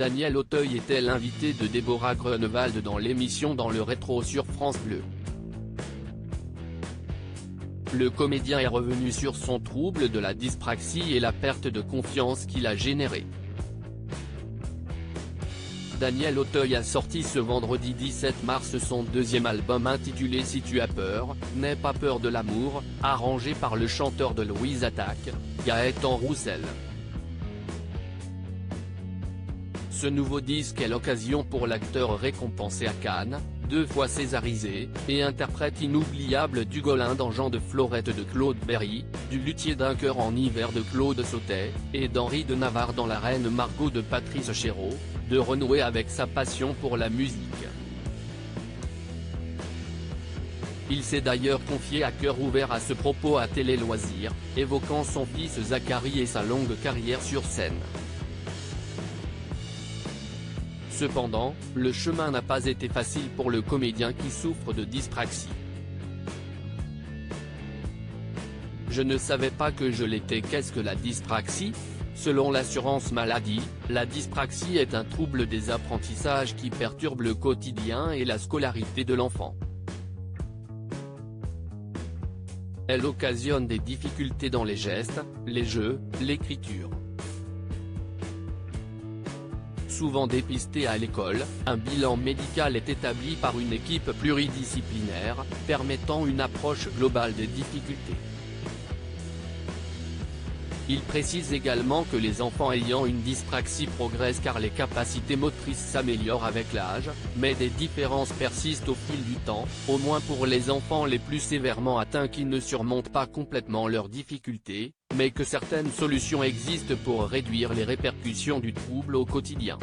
Daniel Auteuil était l'invité de Déborah Grunewald dans l'émission Dans le rétro sur France Bleu. Le comédien est revenu sur son trouble de la dyspraxie et la perte de confiance qu'il a générée. Daniel Auteuil a sorti ce vendredi 17 mars son deuxième album intitulé Si tu as peur, n'aie pas peur de l'amour, arrangé par le chanteur de Louise Attaque, Gaëtan Roussel. Ce nouveau disque est l'occasion pour l'acteur récompensé à Cannes, 2 fois césarisé, et interprète inoubliable d'Hugolin dans Jean de Florette de Claude Berry, du Luthier d'un cœur en hiver de Claude Sautet, et d'Henri de Navarre dans La Reine Margot de Patrice Chéreau, de renouer avec sa passion pour la musique. Il s'est d'ailleurs confié à cœur ouvert à ce propos à Télé Loisirs, évoquant son fils Zachary et sa longue carrière sur scène. Cependant, le chemin n'a pas été facile pour le comédien qui souffre de dyspraxie. Je ne savais pas que je l'étais. Qu'est-ce que la dyspraxie ? Selon l'assurance maladie, la dyspraxie est un trouble des apprentissages qui perturbe le quotidien et la scolarité de l'enfant. Elle occasionne des difficultés dans les gestes, les jeux, l'écriture. Souvent dépisté à l'école, un bilan médical est établi par une équipe pluridisciplinaire, permettant une approche globale des difficultés. Il précise également que les enfants ayant une dyspraxie progressent car les capacités motrices s'améliorent avec l'âge, mais des différences persistent au fil du temps, au moins pour les enfants les plus sévèrement atteints qui ne surmontent pas complètement leurs difficultés, mais que certaines solutions existent pour réduire les répercussions du trouble au quotidien.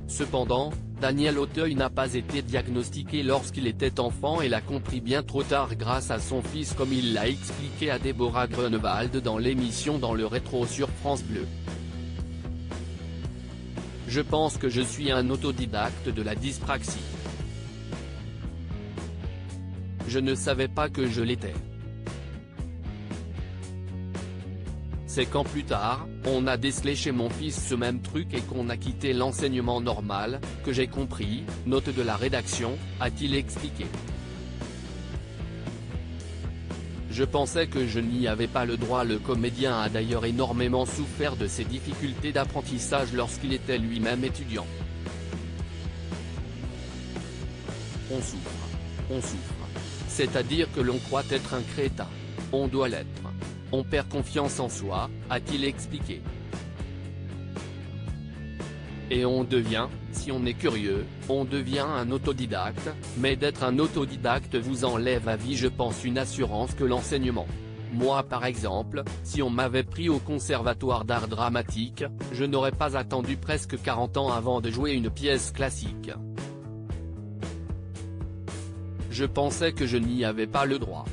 Cependant, Daniel Auteuil n'a pas été diagnostiqué lorsqu'il était enfant et l'a compris bien trop tard grâce à son fils, comme il l'a expliqué à Déborah Grunewald dans l'émission Dans le rétro sur France Bleu. Je pense que je suis un autodidacte de la dyspraxie. Je ne savais pas que je l'étais. C'est quand plus tard, on a décelé chez mon fils ce même truc et qu'on a quitté l'enseignement normal, que j'ai compris, note de la rédaction, a-t-il expliqué. Je pensais que je n'y avais pas le droit. Le comédien a d'ailleurs énormément souffert de ses difficultés d'apprentissage lorsqu'il était lui-même étudiant. On souffre. C'est-à-dire que l'on croit être un crétin. On doit l'être. On perd confiance en soi, a-t-il expliqué. Et on devient, si on est curieux, on devient un autodidacte, mais d'être un autodidacte vous enlève à vie, je pense, une assurance que l'enseignement. Moi par exemple, si on m'avait pris au conservatoire d'art dramatique, je n'aurais pas attendu presque 40 ans avant de jouer une pièce classique. Je pensais que je n'y avais pas le droit.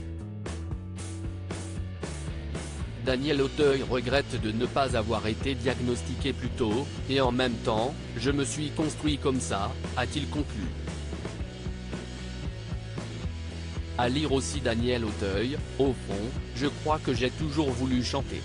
Daniel Auteuil regrette de ne pas avoir été diagnostiqué plus tôt, et en même temps, je me suis construit comme ça, a-t-il conclu. À lire aussi Daniel Auteuil, au fond, je crois que j'ai toujours voulu chanter.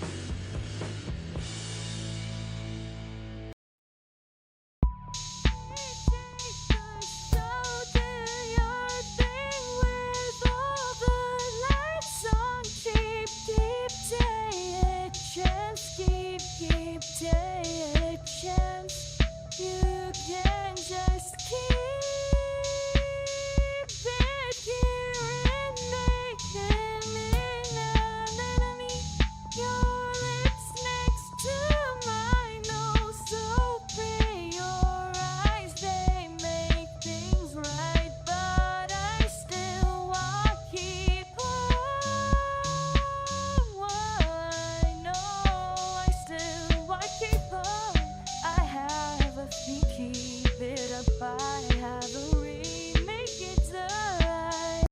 Keep day a chance. You